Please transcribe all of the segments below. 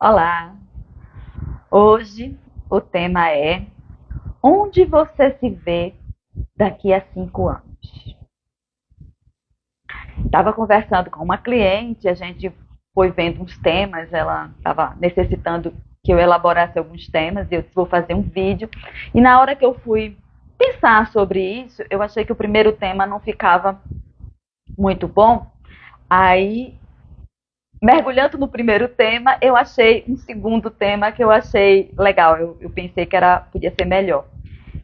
Olá! Hoje o tema é: onde você se vê daqui a 5 anos? Estava conversando com uma cliente, a gente foi vendo uns temas, ela estava necessitando que eu elaborasse alguns temas, e eu disse, vou fazer um vídeo. E na hora que eu fui pensar sobre isso, eu achei que o primeiro tema não ficava muito bom. Aí, mergulhando no primeiro tema, eu achei um segundo tema que eu achei legal. Eu pensei que podia ser melhor.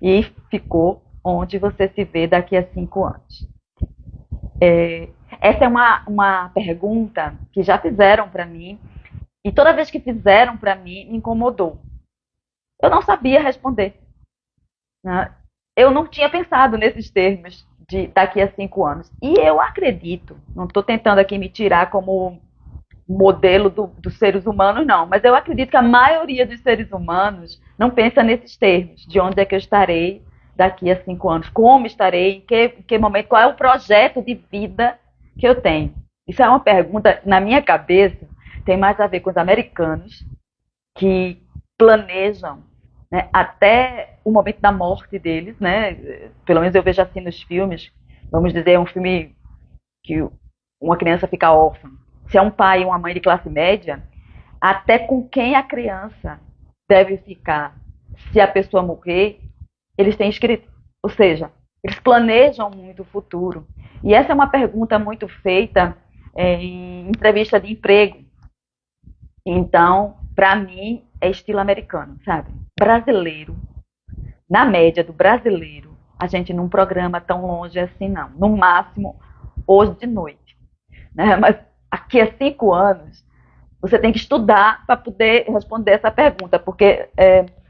E ficou onde você se vê daqui a 5 anos. Essa é uma pergunta que já fizeram para mim, e toda vez que fizeram para mim, me incomodou. Eu não sabia responder. Né? Eu não tinha pensado nesses termos de daqui a 5 anos. E eu acredito, não estou tentando aqui me tirar como modelo dos seres humanos, não. Mas eu acredito que a maioria dos seres humanos não pensa nesses termos. De onde é que eu estarei daqui a 5 anos? Como estarei? Em que momento? Qual é o projeto de vida que eu tenho? Isso é uma pergunta, na minha cabeça, tem mais a ver com os americanos, que planejam, né, até o momento da morte deles, né? Pelo menos eu vejo assim nos filmes. Vamos dizer, um filme que uma criança fica órfã. Se é um pai e uma mãe de classe média, até com quem a criança deve ficar se a pessoa morrer, eles têm escrito. Ou seja, eles planejam muito o futuro. E essa é uma pergunta muito feita em entrevista de emprego. Então, para mim, é estilo americano, sabe? Brasileiro, na média do brasileiro, a gente não programa tão longe assim, não. No máximo, hoje de noite. Né? Mas aqui a 5 anos, você tem que estudar para poder responder essa pergunta, porque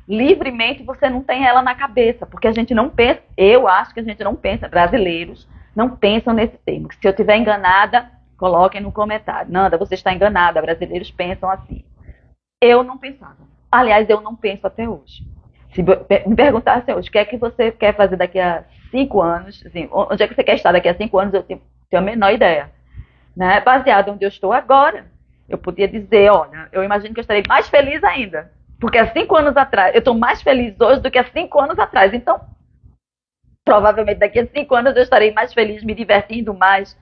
livremente você não tem ela na cabeça, porque a gente não pensa, eu acho que a gente não pensa, brasileiros não pensam nesse termo. Se eu estiver enganada, coloquem no comentário. Nanda, você está enganada, brasileiros pensam assim. Eu não pensava. Aliás, eu não penso até hoje. Se me perguntasse hoje, o que é que você quer fazer daqui a 5 anos, assim, onde é que você quer estar daqui a 5 anos, eu tenho a menor ideia. Né? Baseado onde eu estou agora, eu podia dizer, olha, eu imagino que eu estarei mais feliz ainda. Porque há 5 anos atrás, eu estou mais feliz hoje do que há 5 anos atrás. Então, provavelmente daqui a 5 anos eu estarei mais feliz, me divertindo mais,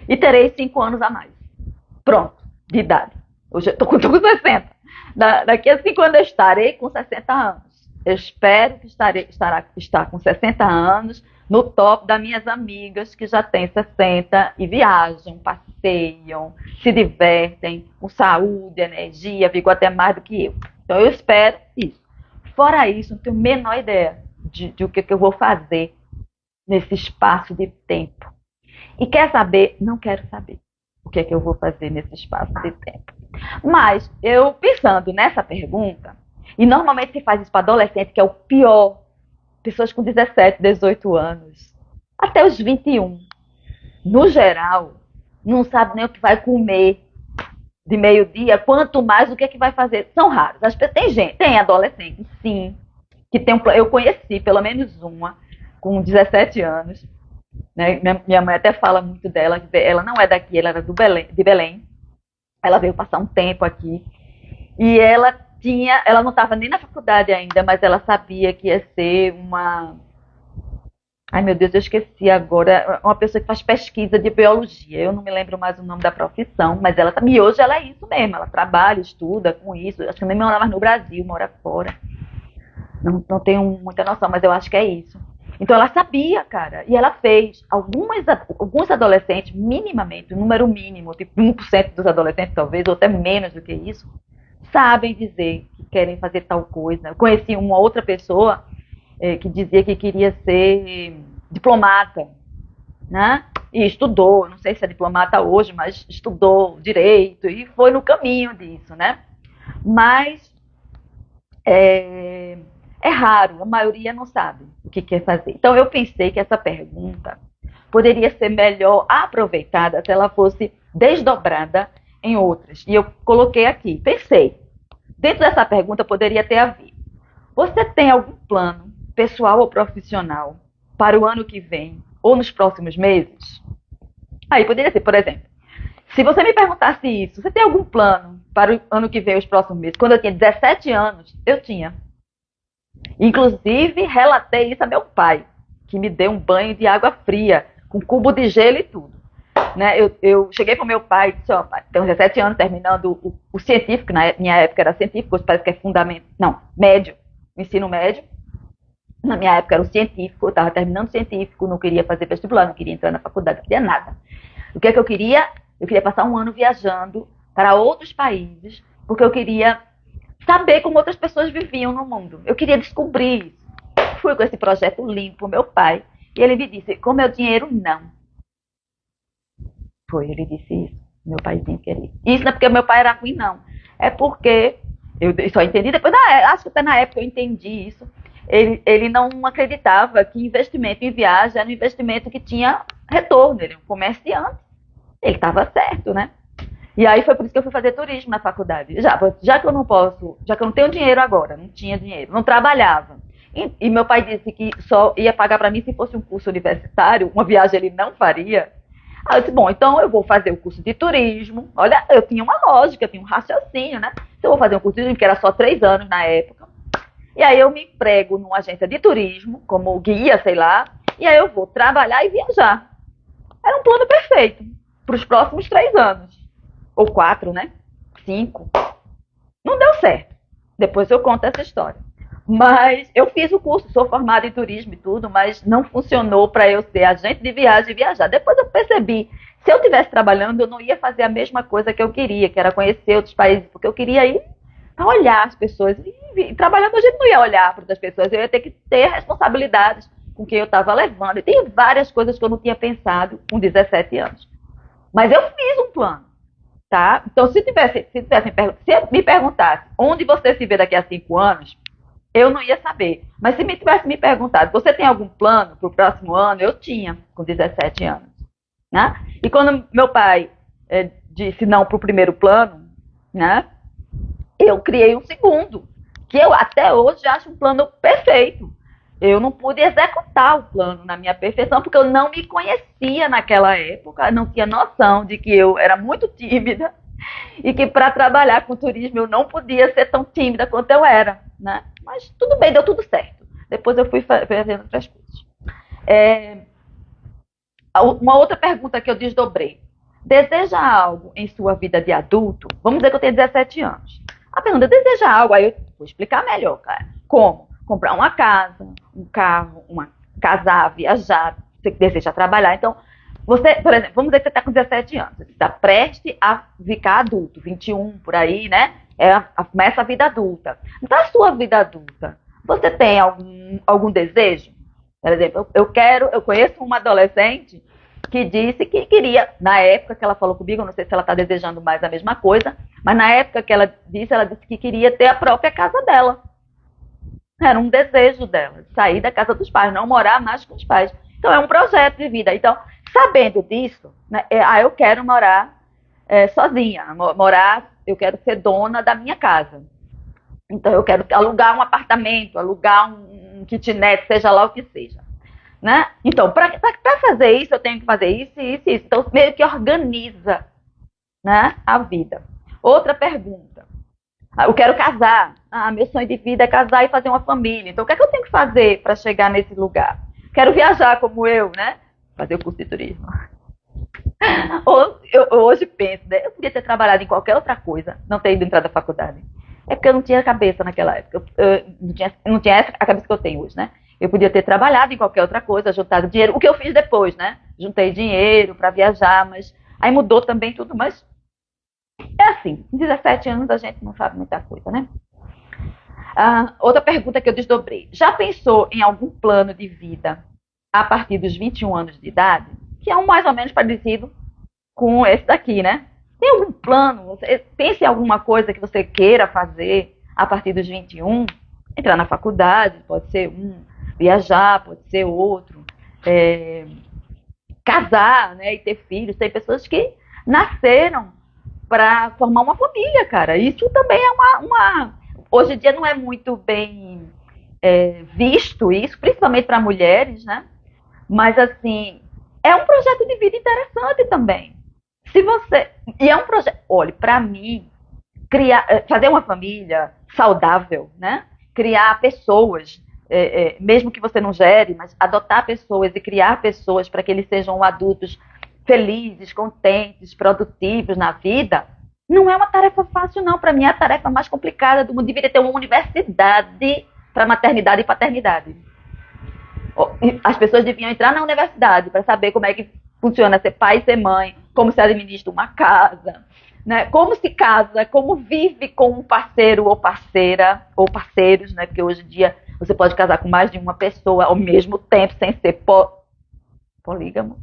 e terei 5 anos a mais. Pronto, de idade. Hoje eu estou com 60. Daqui a 5 anos eu estarei com 60 anos. Eu espero que estar com 60 anos no top das minhas amigas que já têm 60 e viajam, passeiam, se divertem, com saúde, energia, ficam até mais do que eu. Então eu espero isso. Fora isso, não tenho a menor ideia de o que eu vou fazer nesse espaço de tempo. E quer saber? Não quero saber o que eu vou fazer nesse espaço de tempo. Mas eu pensando nessa pergunta, e normalmente se faz isso para adolescente, que é o pior, pessoas com 17, 18 anos, até os 21, no geral, não sabe nem o que vai comer de meio-dia, quanto mais o que é que vai fazer. São raros. Tem gente, tem adolescente, sim, que tem eu conheci pelo menos uma com 17 anos, né? Minha mãe até fala muito dela, ela não é daqui, ela era de Belém. Ela veio passar um tempo aqui e ela não estava nem na faculdade ainda, mas ela sabia que ia ser uma, ai meu Deus, eu esqueci agora, uma pessoa que faz pesquisa de biologia. Eu não me lembro mais o nome da profissão, mas e hoje ela é isso mesmo, ela trabalha, estuda com isso. Acho que nem mora mais no Brasil, mora fora. Não tenho muita noção, mas eu acho que é isso. Então ela sabia, cara, e ela fez. Alguns adolescentes, minimamente, um número mínimo, tipo 1% dos adolescentes talvez, ou até menos do que isso, sabem dizer que querem fazer tal coisa. Eu conheci uma outra pessoa que dizia que queria ser diplomata, né? E estudou, não sei se é diplomata hoje, mas estudou direito e foi no caminho disso, né? Mas é raro, a maioria não sabe o que quer fazer. Então eu pensei que essa pergunta poderia ser melhor aproveitada se ela fosse desdobrada em outras. E eu coloquei aqui, pensei, dentro dessa pergunta poderia ter a ver. Você tem algum plano, pessoal ou profissional, para o ano que vem ou nos próximos meses? Aí poderia ser, por exemplo, se você me perguntasse isso, você tem algum plano para o ano que vem, os próximos meses. Quando eu tinha 17 anos, eu tinha. Inclusive, relatei isso a meu pai, que me deu um banho de água fria, com cubo de gelo e tudo. Né? Eu cheguei para o meu pai e disse, ó, pai, tenho 17 anos terminando o científico, na minha época era científico, hoje parece que é fundamento, não, médio, ensino médio. Na minha época era o científico, eu estava terminando o científico, não queria fazer vestibular, não queria entrar na faculdade, não queria nada. O que é que eu queria? Eu queria passar um ano viajando para outros países, porque eu queria saber como outras pessoas viviam no mundo. Eu queria descobrir isso. Fui com esse projeto lindo para o meu pai, e ele me disse, com meu dinheiro, não. Foi, ele disse isso, meu paizinho querido. Isso não é porque meu pai era ruim, não. É porque, eu só entendi depois, acho que até na época eu entendi isso, ele não acreditava que investimento em viagem era um investimento que tinha retorno. Ele é um comerciante, ele estava certo, né? E aí foi por isso que eu fui fazer turismo na faculdade. Já que eu não posso, já que eu não tenho dinheiro agora, não tinha dinheiro, não trabalhava. E meu pai disse que só ia pagar para mim se fosse um curso universitário, uma viagem ele não faria. Aí eu disse, bom, então eu vou fazer o curso de turismo. Olha, eu tinha uma lógica, eu tinha um raciocínio, né? Então eu vou fazer um curso de turismo, que era só 3 anos na época. E aí eu me emprego numa agência de turismo, como guia, sei lá, e aí eu vou trabalhar e viajar. Era um plano perfeito para os próximos 3 anos. Ou 4, né? 5. Não deu certo. Depois eu conto essa história. Mas eu fiz o curso, sou formada em turismo e tudo, mas não funcionou para eu ser agente de viagem e viajar. Depois eu percebi, se eu estivesse trabalhando, eu não ia fazer a mesma coisa que eu queria, que era conhecer outros países, porque eu queria ir para olhar as pessoas. E trabalhando a gente não ia olhar para outras pessoas, eu ia ter que ter responsabilidades com quem eu estava levando. E tem várias coisas que eu não tinha pensado com 17 anos. Mas eu fiz um plano. Tá? Então, se me perguntasse onde você se vê daqui a 5 anos, eu não ia saber. Mas se me tivesse me perguntado, você tem algum plano para o próximo ano? Eu tinha, com 17 anos. Né? E quando meu pai disse não para o primeiro plano, né, eu criei um segundo, que eu até hoje acho um plano perfeito. Eu não pude executar o plano na minha perfeição, porque eu não me conhecia naquela época, não tinha noção de que eu era muito tímida e que para trabalhar com turismo eu não podia ser tão tímida quanto eu era, né? Mas tudo bem, deu tudo certo. Depois eu fui fazendo outras coisas. Uma outra pergunta que eu desdobrei. Deseja algo em sua vida de adulto? Vamos dizer que eu tenho 17 anos. A pergunta, deseja algo? Aí eu vou explicar melhor, cara. Como? Comprar uma casa, um carro, casar, viajar, você deseja trabalhar. Então, você, por exemplo, vamos dizer que você está com 17 anos, você está prestes a ficar adulto, 21 por aí, né? Começa a vida adulta. Da sua vida adulta, você tem algum desejo? Por exemplo, eu conheço uma adolescente que disse que queria, na época que ela falou comigo, eu não sei se ela está desejando mais a mesma coisa, mas na época que ela disse que queria ter a própria casa dela. Era um desejo dela, sair da casa dos pais, não morar mais com os pais. Então, é um projeto de vida. Então, sabendo disso, né, eu quero morar sozinha, eu quero ser dona da minha casa. Então, eu quero alugar um apartamento, alugar um kitnet, seja lá o que seja. Né? Então, para fazer isso, eu tenho que fazer isso, isso e isso. Então, meio que organiza, né, a vida. Outra pergunta. Eu quero casar. Meu sonho de vida é casar e fazer uma família. Então, o que é que eu tenho que fazer para chegar nesse lugar? Quero viajar como eu, né? Fazer o curso de turismo. Eu hoje penso, né? Eu podia ter trabalhado em qualquer outra coisa, não ter ido entrar da faculdade. É porque eu não tinha cabeça naquela época. Eu não tinha a cabeça que eu tenho hoje, né? Eu podia ter trabalhado em qualquer outra coisa, juntado dinheiro. O que eu fiz depois, né? Juntei dinheiro para viajar, mas aí mudou também tudo, mas é assim, com 17 anos a gente não sabe muita coisa, né? Outra pergunta que eu desdobrei. Já pensou em algum plano de vida a partir dos 21 anos de idade? Que é um mais ou menos parecido com esse daqui, né? Tem algum plano? Pense em alguma coisa que você queira fazer a partir dos 21? Entrar na faculdade, pode ser viajar, pode ser outro. Casar, né? E ter filhos. Tem pessoas que nasceram para formar uma família, cara. Isso também é hoje em dia não é muito bem visto isso, principalmente para mulheres, né? Mas, assim, é um projeto de vida interessante também. E é um projeto... Olha, para mim, fazer uma família saudável, né? Criar pessoas, mesmo que você não gere, mas adotar pessoas e criar pessoas para que eles sejam adultos felizes, contentes, produtivos na vida, não é uma tarefa fácil, não. Para mim é a tarefa mais complicada do mundo. Deveria ter uma universidade para maternidade e paternidade. As pessoas deviam entrar na universidade para saber como é que funciona ser pai e ser mãe, como se administra uma casa, né? Como se casa, como vive com um parceiro ou parceira, ou parceiros, né? Porque hoje em dia você pode casar com mais de uma pessoa ao mesmo tempo, sem ser polígamo.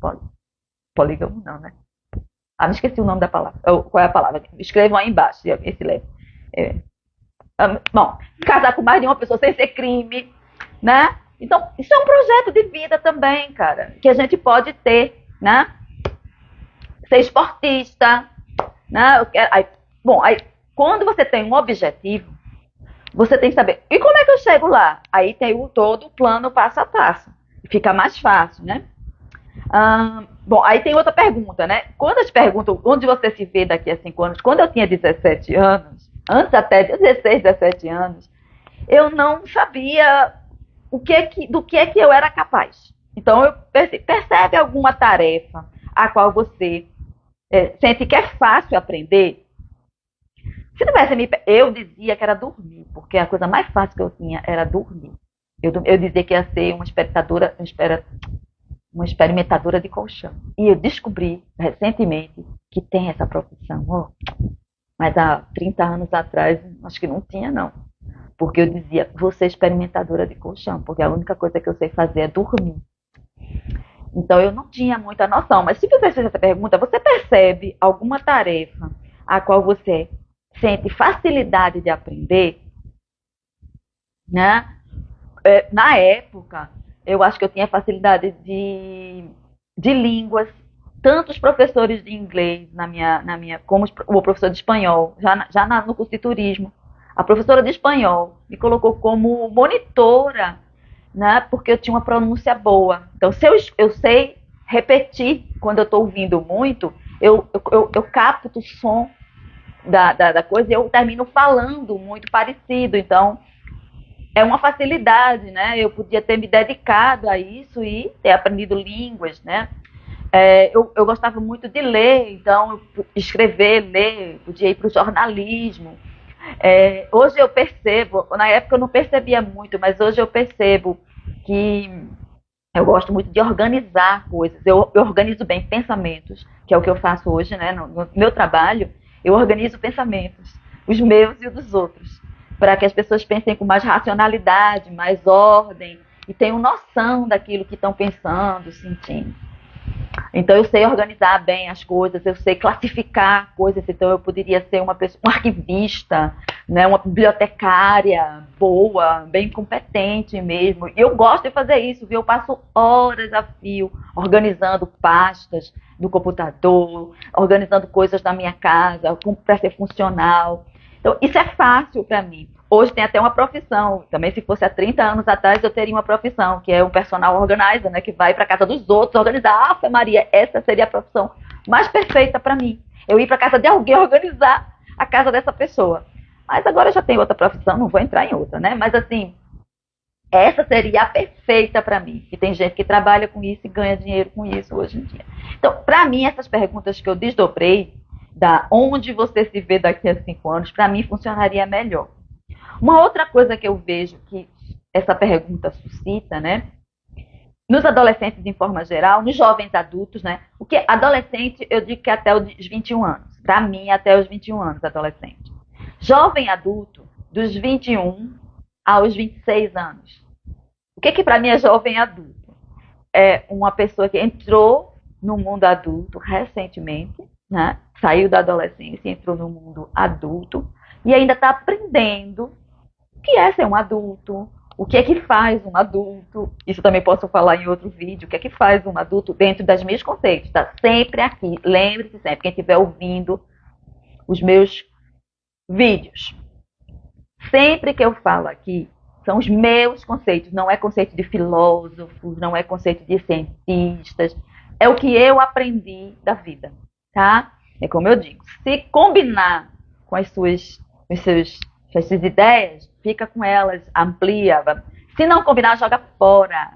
Polígamo não, né? Ah, me esqueci o nome da palavra. Qual é a palavra? Escrevam aí embaixo, esse lembra. Bom, casar com mais de uma pessoa sem ser crime, né? Então, isso é um projeto de vida também, cara, que a gente pode ter, né? Ser esportista, né? Quando você tem um objetivo, você tem que saber, e como é que eu chego lá? Aí tem todo o plano passo a passo. Fica mais fácil, né? Aí tem outra pergunta, né? Quando eles perguntam onde você se vê daqui a 5 anos, quando eu tinha 17 anos, antes até de 16, 17 anos, eu não sabia do que é que eu era capaz. Então, percebe alguma tarefa a qual você sente que é fácil aprender? Se tivesse eu dizia que era dormir, porque a coisa mais fácil que eu tinha era dormir. Eu dizia que ia ser uma experimentadora de colchão. E eu descobri recentemente que tem essa profissão. Mas há 30 anos atrás, acho que não tinha, não. Porque eu dizia, vou ser experimentadora de colchão, porque a única coisa que eu sei fazer é dormir. Então eu não tinha muita noção. Mas se você fez essa pergunta, você percebe alguma tarefa a qual você sente facilidade de aprender? Né? Na época, eu acho que eu tinha facilidade de línguas, tanto os professores de inglês como o professor de espanhol, no curso de turismo. A professora de espanhol me colocou como monitora, né, porque eu tinha uma pronúncia boa. Então, se eu sei repetir quando eu estou ouvindo muito, eu capto o som da coisa e eu termino falando muito parecido. Então, é uma facilidade, né? Eu podia ter me dedicado a isso e ter aprendido línguas, né? Eu gostava muito de ler, então escrever, ler, podia ir para o jornalismo. Hoje eu percebo, na época eu não percebia muito, mas hoje eu percebo que eu gosto muito de organizar coisas. Eu organizo bem pensamentos, que é o que eu faço hoje, né? No meu trabalho, eu organizo pensamentos, os meus e os dos outros, para que as pessoas pensem com mais racionalidade, mais ordem, e tenham noção daquilo que estão pensando, sentindo. Então eu sei organizar bem as coisas, eu sei classificar coisas, então eu poderia ser uma pessoa, um arquivista, né, uma bibliotecária boa, bem competente mesmo. E eu gosto de fazer isso, viu? Eu passo horas a fio organizando pastas do computador, organizando coisas da minha casa para ser funcional. Então isso é fácil para mim. Hoje tem até uma profissão, também se fosse há 30 anos atrás eu teria uma profissão, que é um personal organizer, né, que vai para a casa dos outros organizar. Ah, Maria, essa seria a profissão mais perfeita para mim. Eu ir para a casa de alguém organizar a casa dessa pessoa. Mas agora eu já tenho outra profissão, não vou entrar em outra, né? Mas assim, essa seria a perfeita para mim. E tem gente que trabalha com isso e ganha dinheiro com isso hoje em dia. Então, para mim, essas perguntas que eu desdobrei, da onde você se vê daqui a 5 anos, para mim funcionaria melhor. Uma outra coisa que eu vejo que essa pergunta suscita, né? Nos adolescentes, de forma geral, nos jovens adultos, né? O que adolescente, eu digo que é até os 21 anos. Para mim, até os 21 anos, adolescente. Jovem adulto, dos 21 aos 26 anos. O que para mim é jovem adulto? É uma pessoa que entrou no mundo adulto recentemente, né? Saiu da adolescência e entrou no mundo adulto e ainda está aprendendo o que é ser um adulto, o que é que faz um adulto. Isso também posso falar em outro vídeo. O que é que faz um adulto dentro das meus conceitos. Está sempre aqui. Lembre-se sempre, quem estiver ouvindo os meus vídeos. Sempre que eu falo aqui, são os meus conceitos. Não é conceito de filósofos, não é conceito de cientistas. É o que eu aprendi da vida, tá? É como eu digo, se combinar com as suas ideias, fica com elas, amplia. Se não combinar, joga fora.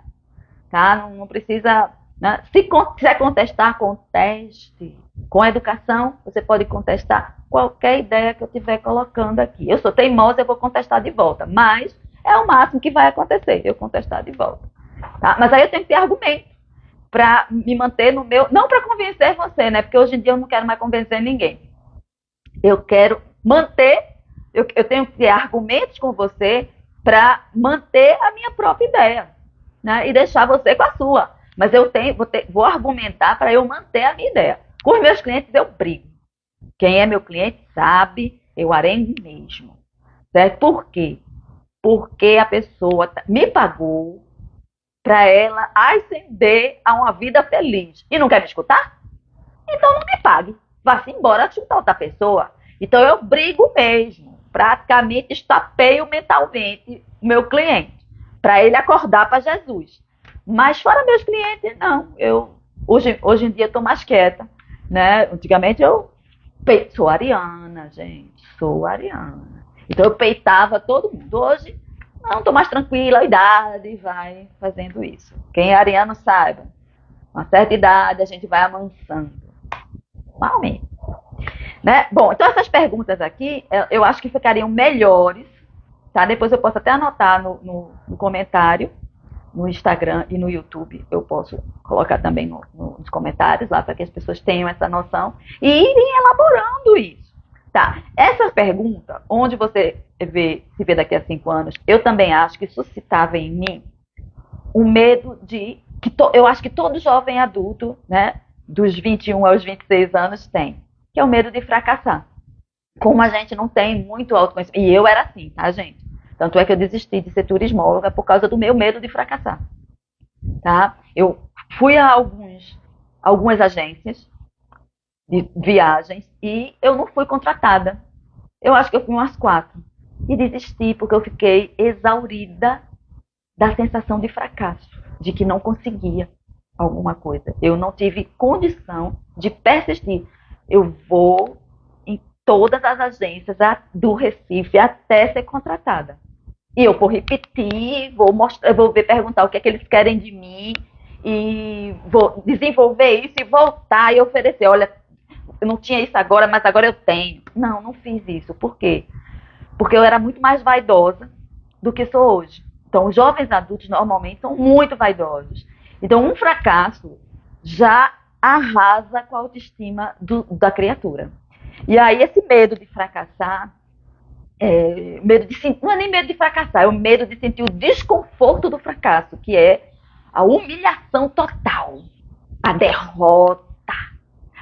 Tá? Não precisa. Né? Se quiser contestar, conteste. Com a educação, você pode contestar qualquer ideia que eu estiver colocando aqui. Eu sou teimosa, eu vou contestar de volta. Mas é o máximo que vai acontecer, eu contestar de volta. Tá? Mas aí eu tenho que ter argumento para me manter no meu. Não para convencer você, né? Porque hoje em dia eu não quero mais convencer ninguém. Eu quero manter. Eu tenho que ter argumentos com você para manter a minha própria ideia. Né? E deixar você com a sua. Mas eu vou argumentar para eu manter a minha ideia. Com os meus clientes eu brigo. Quem é meu cliente sabe, eu arengo mesmo. Certo? Por quê? Porque a pessoa me pagou para ela ascender a uma vida feliz. E não quer me escutar? Então não me pague. Vá-se embora escutar outra pessoa. Então eu brigo mesmo. Praticamente estapeio mentalmente o meu cliente. Para ele acordar para Jesus. Mas fora meus clientes, não. Hoje em dia eu estou mais quieta. Né? Antigamente eu sou ariana, gente. Sou ariana. Então eu peitava todo mundo. Hoje, não, estou mais tranquila. A idade vai fazendo isso. Quem é ariano saiba. Uma certa idade a gente vai amansando. Malmente. Né? Bom, então essas perguntas aqui, eu acho que ficariam melhores. Tá? Depois eu posso até anotar no comentário. No Instagram e no YouTube, eu posso colocar também nos comentários lá para que as pessoas tenham essa noção e irem elaborando isso. Tá, essa pergunta, onde você se vê daqui a 5 anos, eu também acho que suscitava em mim o medo eu acho que todo jovem adulto, né, dos 21 aos 26 anos tem, que é o medo de fracassar. Como a gente não tem muito autoconhecimento, e eu era assim, tá, gente? Tanto é que eu desisti de ser turismóloga por causa do meu medo de fracassar. Tá? Eu fui a algumas agências de viagens e eu não fui contratada. Eu acho que eu fui umas 4. E desisti porque eu fiquei exaurida da sensação de fracasso, de que não conseguia alguma coisa. Eu não tive condição de persistir. Eu vou em todas as agências do Recife até ser contratada. E eu vou repetir, vou mostrar, vou perguntar o que é que eles querem de mim e vou desenvolver isso e voltar e oferecer. Olha, eu não tinha isso agora, mas agora eu tenho. Não fiz isso. Por quê? Porque eu era muito mais vaidosa do que sou hoje. Então, os jovens adultos normalmente são muito vaidosos. Então, um fracasso já arrasa com a autoestima da criatura. E aí, esse medo de fracassar, não é nem medo de fracassar, é o medo de sentir o desconforto do fracasso, que é a humilhação total, a derrota,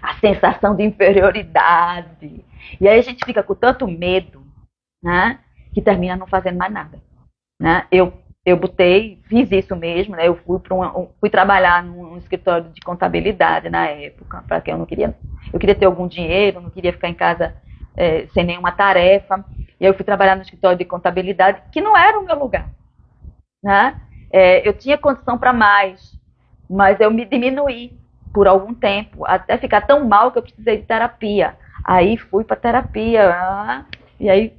a sensação de inferioridade. E aí a gente fica com tanto medo, né, que termina não fazendo mais nada. Né? Eu fiz isso mesmo, né? Eu fui trabalhar num escritório de contabilidade na época, para que eu queria ter algum dinheiro, não queria ficar em casa sem nenhuma tarefa. E eu fui trabalhar no escritório de contabilidade, que não era o meu lugar. Né? Eu tinha condição para mais, mas eu me diminuí por algum tempo, até ficar tão mal que eu precisei de terapia. Aí fui para terapia, e aí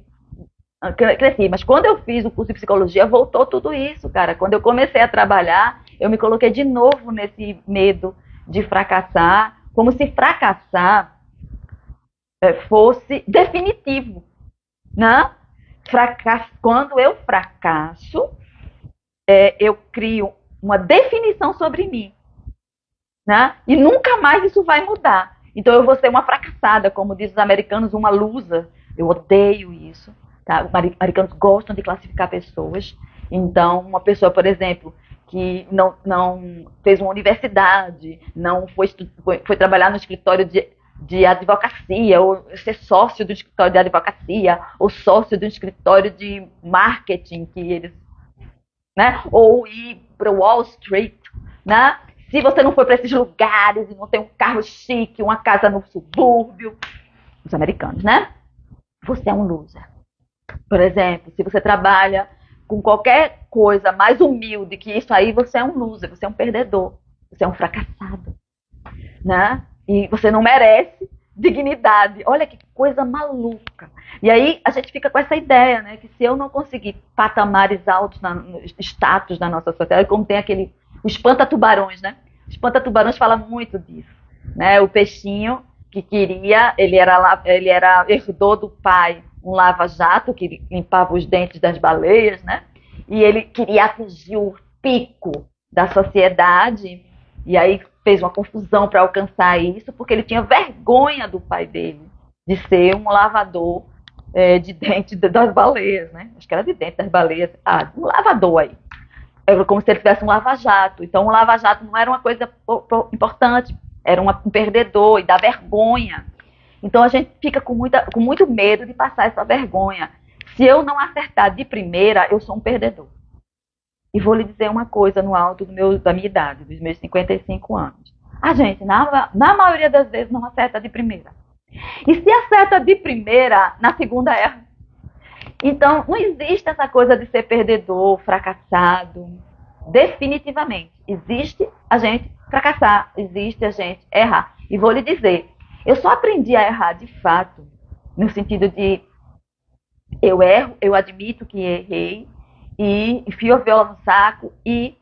cresci. Mas quando eu fiz o curso de psicologia, voltou tudo isso, cara. Quando eu comecei a trabalhar, eu me coloquei de novo nesse medo de fracassar, como se fracassar fosse definitivo. Né? Quando eu fracasso, eu crio uma definição sobre mim. Né? E nunca mais isso vai mudar. Então eu vou ser uma fracassada, como dizem os americanos, uma loser. Eu odeio isso. Tá? Os americanos gostam de classificar pessoas. Então, uma pessoa, por exemplo, que não fez uma universidade, não foi trabalhar no escritório de advocacia, ou ser sócio do escritório de advocacia, ou sócio do escritório de marketing, que eles, né? Ou ir para Wall Street, né? Se você não foi para esses lugares e não tem um carro chique, uma casa no subúrbio, os americanos, né? Você é um loser. Por exemplo, se você trabalha com qualquer coisa mais humilde que isso aí, você é um loser, você é um perdedor, você é um fracassado, né? E você não merece dignidade. Olha que coisa maluca. E aí a gente fica com essa ideia, né, que se eu não conseguir patamares altos, no status da nossa sociedade, como tem aquele, o espanta-tubarões, né? O espanta-tubarões fala muito disso, né? O peixinho que queria, ele era herdou do pai um lava-jato que limpava os dentes das baleias, né? E ele queria atingir o pico da sociedade, e aí fez uma confusão para alcançar isso, porque ele tinha vergonha do pai dele de ser um lavador de dentes das baleias, né? Acho que era de dentes das baleias. Ah, um lavador aí. Era como se ele tivesse um lava-jato. Então, um lava-jato não era uma coisa importante, era um perdedor e dá vergonha. Então, a gente fica com muito medo de passar essa vergonha. Se eu não acertar de primeira, eu sou um perdedor. E vou lhe dizer uma coisa no alto da minha idade, dos meus 55 anos. A gente, na maioria das vezes, não acerta de primeira. E se acerta de primeira, na segunda erra. Então, não existe essa coisa de ser perdedor, fracassado. Definitivamente. Existe a gente fracassar, existe a gente errar. E vou lhe dizer, eu só aprendi a errar de fato, no sentido de eu erro, eu admito que errei, e enfio a viola no saco e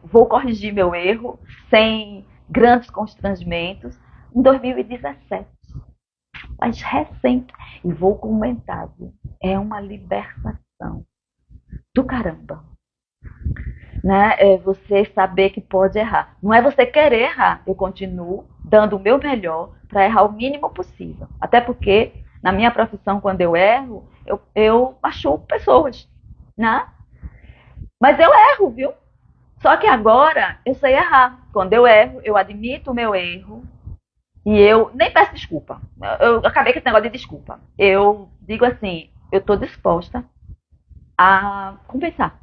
vou corrigir meu erro sem grandes constrangimentos em 2017. Mas recente, e vou comentar, é uma libertação do caramba. Né? É você saber que pode errar. Não é você querer errar, eu continuo dando o meu melhor para errar o mínimo possível. Até porque, na minha profissão, quando eu erro, eu machuco pessoas, né? Mas eu erro, viu? Só que agora eu sei errar. Quando eu erro, eu admito o meu erro e eu nem peço desculpa. Eu acabei com esse negócio de desculpa. Eu digo assim, eu estou disposta a compensar.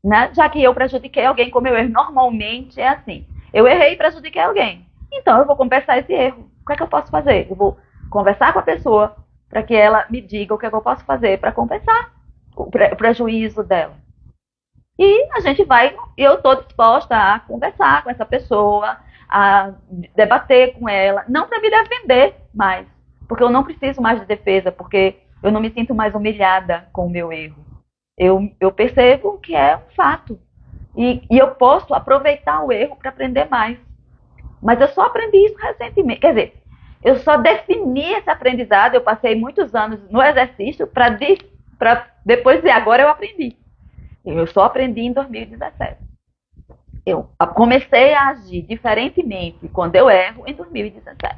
Né? Já que eu prejudiquei alguém com meu erro. Normalmente é assim. Eu errei e prejudiquei alguém. Então eu vou compensar esse erro. O que é que eu posso fazer? Eu vou conversar com a pessoa para que ela me diga o que é que eu posso fazer para compensar o prejuízo dela. E a gente vai, eu estou disposta a conversar com essa pessoa, a debater com ela, não para me defender mais, porque eu não preciso mais de defesa, porque eu não me sinto mais humilhada com o meu erro. Eu percebo que é um fato. E eu posso aproveitar o erro para aprender mais. Mas eu só aprendi isso recentemente. Quer dizer, eu só defini esse aprendizado, eu passei muitos anos no exercício para depois dizer, agora eu aprendi. Eu só aprendi em 2017. Eu comecei a agir diferentemente quando eu erro em 2017.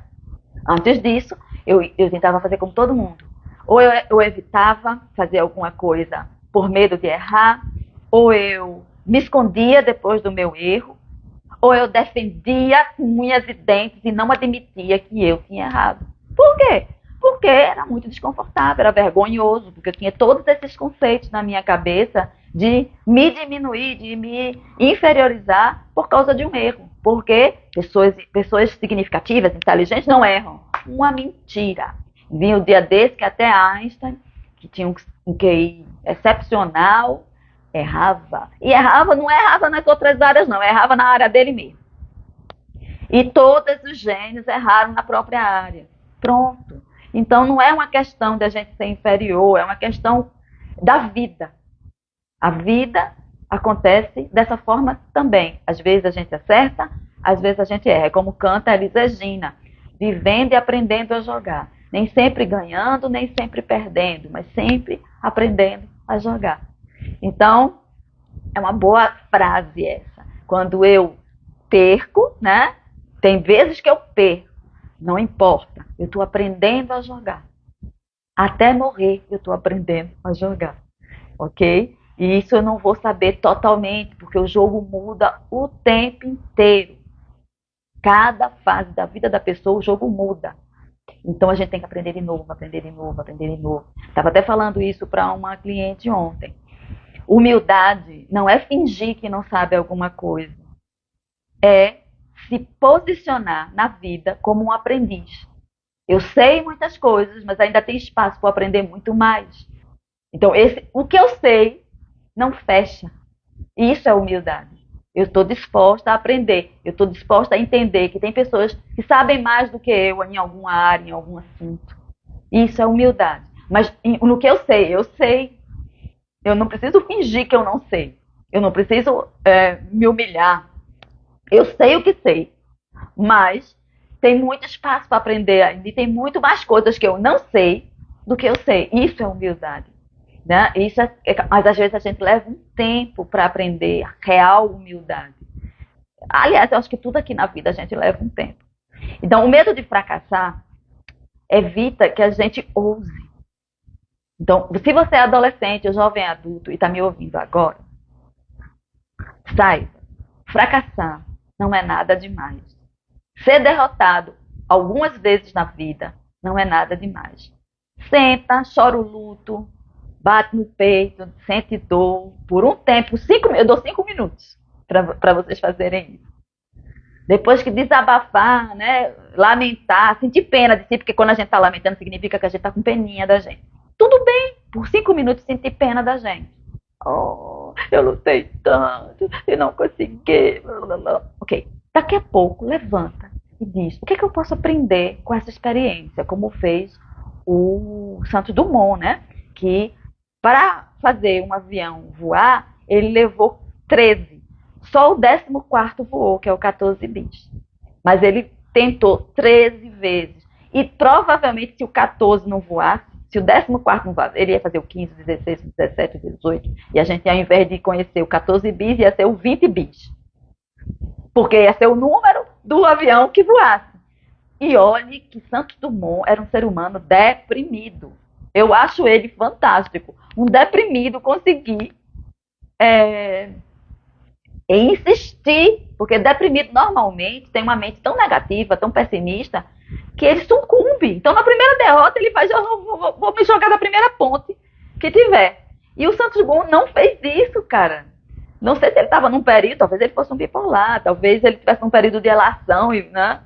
Antes disso, eu tentava fazer como todo mundo. Ou eu evitava fazer alguma coisa por medo de errar, ou eu me escondia depois do meu erro, ou eu defendia com unhas e dentes e não admitia que eu tinha errado. Por quê? Porque era muito desconfortável, era vergonhoso, porque eu tinha todos esses conceitos na minha cabeça de me diminuir, de me inferiorizar por causa de um erro. Porque pessoas significativas, inteligentes, não erram. Uma mentira. Vi um dia desse que até Einstein, que tinha um QI excepcional, errava. E não errava nas outras áreas, não. Errava na área dele mesmo. E todos os gênios erraram na própria área. Pronto. Então não é uma questão da gente ser inferior, é uma questão da vida. A vida acontece dessa forma também. Às vezes a gente acerta, às vezes a gente erra. É como canta a Elis Regina, vivendo e aprendendo a jogar. Nem sempre ganhando, nem sempre perdendo, mas sempre aprendendo a jogar. Então, é uma boa frase essa. Quando eu perco, né? Tem vezes que eu perco, não importa. Eu estou aprendendo a jogar. Até morrer, eu estou aprendendo a jogar. Ok? E isso eu não vou saber totalmente, porque o jogo muda o tempo inteiro. Cada fase da vida da pessoa, o jogo muda. Então a gente tem que aprender de novo, aprender de novo, aprender de novo. Estava até falando isso para uma cliente ontem. Humildade não é fingir que não sabe alguma coisa. É se posicionar na vida como um aprendiz. Eu sei muitas coisas, mas ainda tem espaço para aprender muito mais. Então, o que eu sei não fecha. E isso é humildade. Eu estou disposta a aprender. Eu estou disposta a entender que tem pessoas que sabem mais do que eu em alguma área, em algum assunto. Isso é humildade. Mas no que eu sei, eu sei. Eu não preciso fingir que eu não sei. Eu não preciso me humilhar. Eu sei o que sei. Mas tem muito espaço para aprender ainda. E tem muito mais coisas que eu não sei do que eu sei. Isso é humildade. Né? Mas às vezes a gente leva um tempo para aprender a real humildade. Aliás, eu acho que tudo aqui na vida a gente leva um tempo. Então, o medo de fracassar evita que a gente ouse. Então, se você é adolescente ou jovem adulto e está me ouvindo agora, saiba, fracassar não é nada demais. Ser derrotado algumas vezes na vida não é nada demais. Senta, chora o luto, bate no peito, sente dor, por um tempo, eu dou 5 minutos para vocês fazerem isso. Depois que desabafar, né, lamentar, sentir pena de si, porque quando a gente está lamentando significa que a gente está com peninha da gente. Tudo bem, por 5 minutos sentir pena da gente. Oh, eu lutei tanto e não consegui. Ok, daqui a pouco levanta e diz, o que eu posso aprender com essa experiência, como fez o Santos Dumont, né? Que para fazer um avião voar, ele levou 13. Só o 14º voou, que é o 14 bis. Mas ele tentou 13 vezes. E provavelmente, se o 14 não voasse, se o 14º não voasse, ele ia fazer o 15, 16, 17, 18. E a gente, ao invés de conhecer o 14 bis, ia ser o 20 bis. Porque ia ser o número do avião que voasse. E olhe que Santos Dumont era um ser humano deprimido. Eu acho ele fantástico. Um deprimido conseguir insistir, porque deprimido normalmente tem uma mente tão negativa, tão pessimista, que ele sucumbe. Então, na primeira derrota, ele faz, eu vou me jogar da primeira ponte que tiver. E o Santos Dumont não fez isso, cara. Não sei se ele estava num período, talvez ele fosse um bipolar, talvez ele tivesse um período de elação e, né?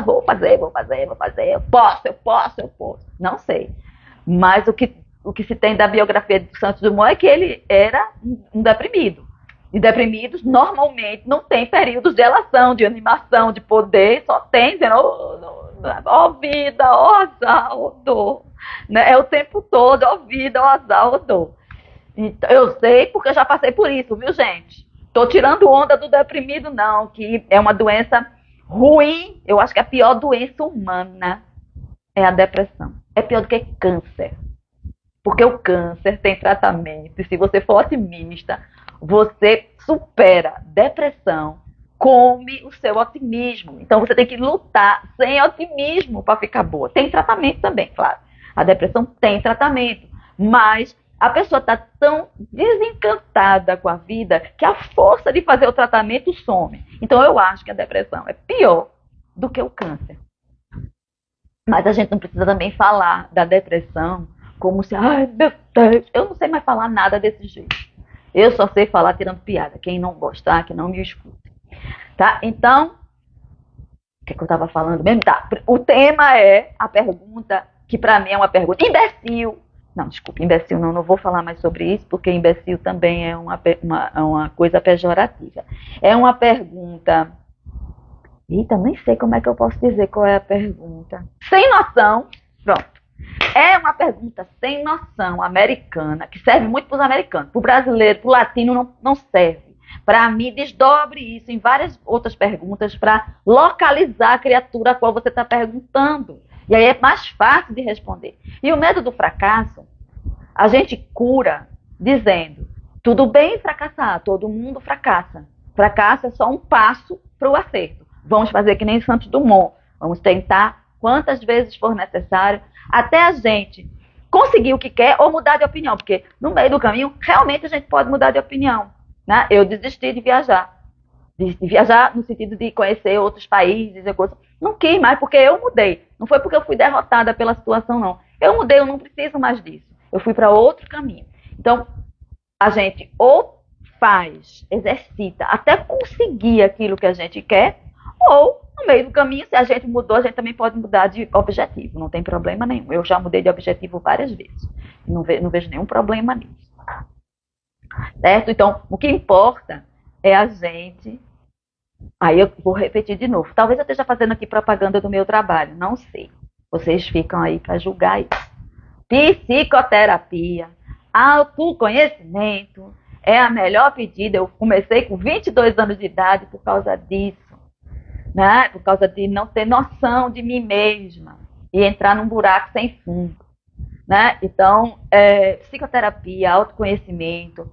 Vou fazer, eu posso. Não sei. Mas o que se tem da biografia do Santos Dumont é que ele era um deprimido. E deprimidos normalmente não tem períodos de elação, de animação, de poder, só tem dizendo, ó vida, ó azar, ó dor. Né? É o tempo todo, ó vida, ó azar, ó dor. Então, eu sei porque eu já passei por isso, viu, gente? Tô tirando onda do deprimido, não, que é uma doença ruim. Eu acho que a pior doença humana é a depressão. É pior do que câncer. Porque o câncer tem tratamento. E se você for otimista, você supera depressão, come o seu otimismo. Então você tem que lutar sem otimismo para ficar boa. Tem tratamento também, claro. A depressão tem tratamento. Mas a pessoa está tão desencantada com a vida que a força de fazer o tratamento some. Então eu acho que a depressão é pior do que o câncer. Mas a gente não precisa também falar da depressão como se, ai meu Deus, eu não sei mais falar nada desse jeito. Eu só sei falar tirando piada. Quem não gostar, que não me escute. Tá? Então, o que eu estava falando mesmo? Tá. O tema é a pergunta, que para mim é uma pergunta imbecil. Não, desculpa, imbecil não vou falar mais sobre isso, porque imbecil também é uma coisa pejorativa. É uma pergunta... Eita, nem sei como é que eu posso dizer qual é a pergunta. Sem noção. Pronto. É uma pergunta sem noção americana, que serve muito para os americanos. Para o brasileiro, para o latino, não serve. Para mim, desdobre isso em várias outras perguntas para localizar a criatura a qual você está perguntando. E aí é mais fácil de responder. E o medo do fracasso, a gente cura dizendo, tudo bem fracassar, todo mundo fracassa. Fracasso é só um passo para o acerto. Vamos fazer que nem Santos Dumont. Vamos tentar quantas vezes for necessário, até a gente conseguir o que quer ou mudar de opinião. Porque no meio do caminho, realmente a gente pode mudar de opinião. Né? Eu desisti de viajar. De viajar no sentido de conhecer outros países e coisas. Não quis mais, porque eu mudei. Não foi porque eu fui derrotada pela situação, não. Eu mudei, eu não preciso mais disso. Eu fui para outro caminho. Então, a gente ou faz, exercita, até conseguir aquilo que a gente quer, ou, no meio do caminho, se a gente mudou, a gente também pode mudar de objetivo. Não tem problema nenhum. Eu já mudei de objetivo várias vezes. Não vejo nenhum problema nisso. Certo? Então, o que importa é a gente. Aí eu vou repetir de novo. Talvez eu esteja fazendo aqui propaganda do meu trabalho, não sei. Vocês ficam aí para julgar isso. Psicoterapia, autoconhecimento é a melhor pedida. Eu comecei com 22 anos de idade por causa disso, né? Por causa de não ter noção de mim mesma e entrar num buraco sem fundo, né? Então, psicoterapia, autoconhecimento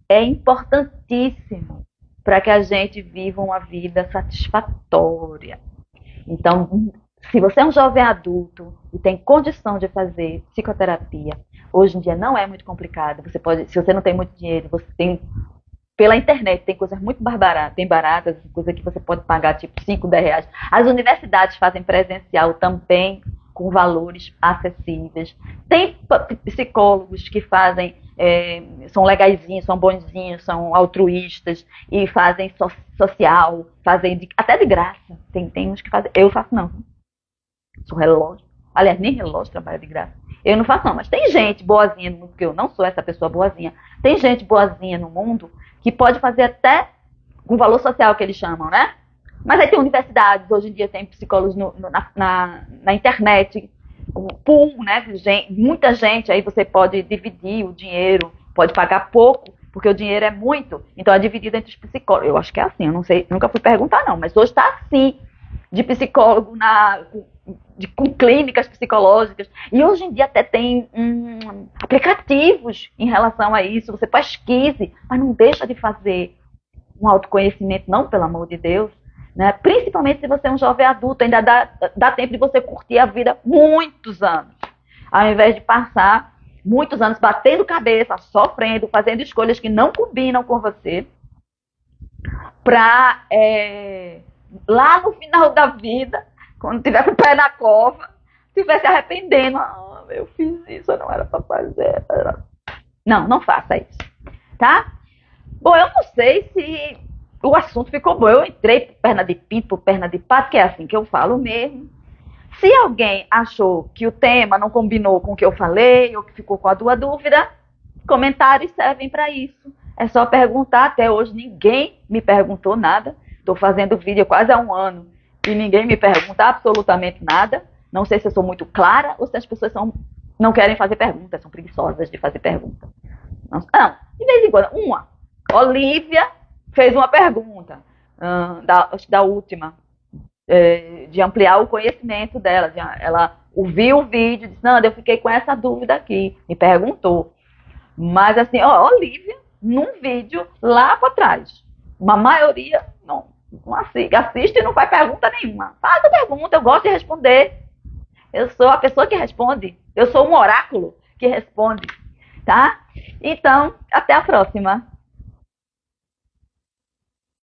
é importantíssimo para que a gente viva uma vida satisfatória. Então, se você é um jovem adulto e tem condição de fazer psicoterapia, hoje em dia não é muito complicado. Você pode, se você não tem muito dinheiro, você tem pela internet, tem coisas muito baratas, tem baratas, coisas que você pode pagar tipo 5, 10 reais. As universidades fazem presencial também com valores acessíveis. Tem psicólogos que fazem, são legaizinhos, são bonzinhos, são altruístas e fazem social, fazem até de graça. Tem uns que fazem, eu faço não. Sou relógio. Aliás, nem relógio trabalha de graça. Eu não faço não, mas tem gente boazinha no mundo, porque eu não sou essa pessoa boazinha. Tem gente boazinha no mundo que pode fazer até com valor social que eles chamam, né? Mas aí tem universidades, hoje em dia tem psicólogos na internet, um pool, né? Muita gente, aí você pode dividir o dinheiro, pode pagar pouco, porque o dinheiro é muito, então é dividido entre os psicólogos. Eu acho que é assim, eu não sei, nunca fui perguntar não, mas hoje está assim, de psicólogo com clínicas psicológicas. E hoje em dia até tem aplicativos em relação a isso. Você pesquise, mas não deixa de fazer um autoconhecimento, não, pelo amor de Deus. Né? Principalmente se você é um jovem adulto, ainda dá tempo de você curtir a vida muitos anos. Ao invés de passar muitos anos batendo cabeça, sofrendo, fazendo escolhas que não combinam com você, para lá no final da vida, quando tiver com o pé na cova, estiver se arrependendo. Ah, eu fiz isso, eu não era para fazer. Não faça isso, tá? Bom, eu não sei se o assunto ficou bom. Eu entrei por perna de pinto, por perna de pato, que é assim que eu falo mesmo. Se alguém achou que o tema não combinou com o que eu falei, ou que ficou com a dúvida, comentários servem para isso. É só perguntar. Até hoje ninguém me perguntou nada. Estou fazendo vídeo quase há um ano e ninguém me pergunta absolutamente nada. Não sei se eu sou muito clara ou se as pessoas não querem fazer perguntas, são preguiçosas de fazer perguntas. Não, de vez em quando, Olivia fez uma pergunta, da última, de ampliar o conhecimento dela. Ela ouviu o vídeo e disse, Nanda, eu fiquei com essa dúvida aqui, me perguntou. Mas assim, Olivia, num vídeo lá para trás, uma maioria não assiste e não faz pergunta nenhuma. Faz a pergunta, eu gosto de responder. Eu sou a pessoa que responde. Eu sou um oráculo que responde, tá? Então, até a próxima.